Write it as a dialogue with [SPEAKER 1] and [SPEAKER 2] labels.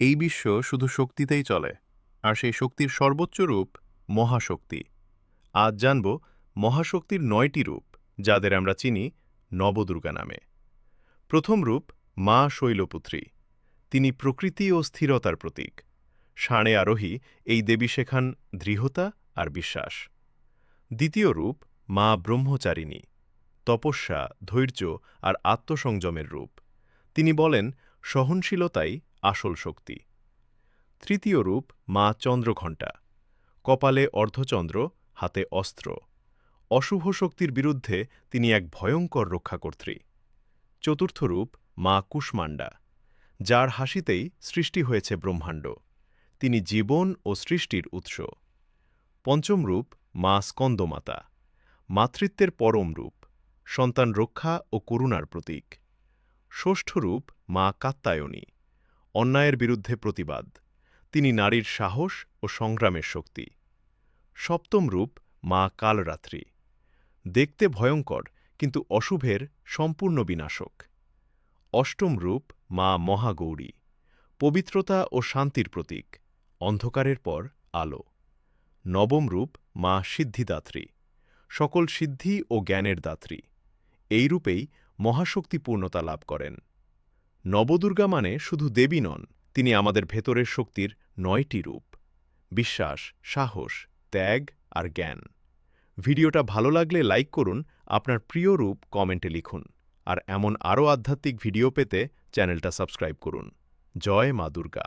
[SPEAKER 1] এই বিশ্ব শুধু শক্তিতেই চলে, আর সেই শক্তির সর্বোচ্চ রূপ মহাশক্তি। আজ জানব মহাশক্তির ৯টি রূপ, যাদের আমরা চিনি নবদুর্গা নামে। প্রথম রূপ মা শৈলপুত্রী। তিনি প্রকৃতি ও স্থিরতার প্রতীক। ষাঁড়ে আরোহী এই দেবী শেখান দৃঢ়তা আর বিশ্বাস। দ্বিতীয় রূপ মা ব্রহ্মচারিণী। তপস্যা, ধৈর্য আর আত্মসংযমের রূপ। তিনি বলেন সহনশীলতাই আসল শক্তি। তৃতীয় রূপ মা চন্দ্রঘণ্টা। কপালে অর্ধচন্দ্র, হাতে অস্ত্র। অশুভ শক্তির বিরুদ্ধে তিনি এক ভয়ঙ্কর রক্ষাকর্ত্রী। চতুর্থ রূপ মা কুষ্মাণ্ডা। যার হাসিতেই সৃষ্টি হয়েছে ব্রহ্মাণ্ড। তিনি জীবন ও সৃষ্টির উৎস। পঞ্চম রূপ মা স্কন্দমাতা। মাতৃত্বের পরম রূপ, সন্তান রক্ষা ও করুণার প্রতীক। ষষ্ঠ রূপ মা কাত্যায়নী। অন্যায়ের বিরুদ্ধে প্রতিবাদ। তিনি নারীর সাহস ও সংগ্রামের শক্তি। সপ্তম রূপ মা কালরাত্রি। দেখতে ভয়ঙ্কর, কিন্তু অশুভের সম্পূর্ণ বিনাশক। অষ্টম রূপ মা মহাগৌরী। পবিত্রতা ও শান্তির প্রতীক, অন্ধকারের পর আলো। নবম রূপ মা সিদ্ধিদাত্রী। সকল সিদ্ধি ও জ্ঞানের দাত্রী। এই রূপেই মহাশক্তি পূর্ণতা লাভ করেন। নবদুর্গা মানে শুধু দেবী নন, তিনি আমাদের ভেতরের শক্তির ৯টি রূপ: বিশ্বাস, সাহস, ত্যাগ আর জ্ঞান। ভিডিওটা ভালো লাগলে লাইক করুন, আপনার প্রিয় রূপ কমেন্টে লিখুন, আর এমন আরও আধ্যাত্মিক ভিডিও পেতে চ্যানেলটা সাবস্ক্রাইব করুন। জয় মা দুর্গা।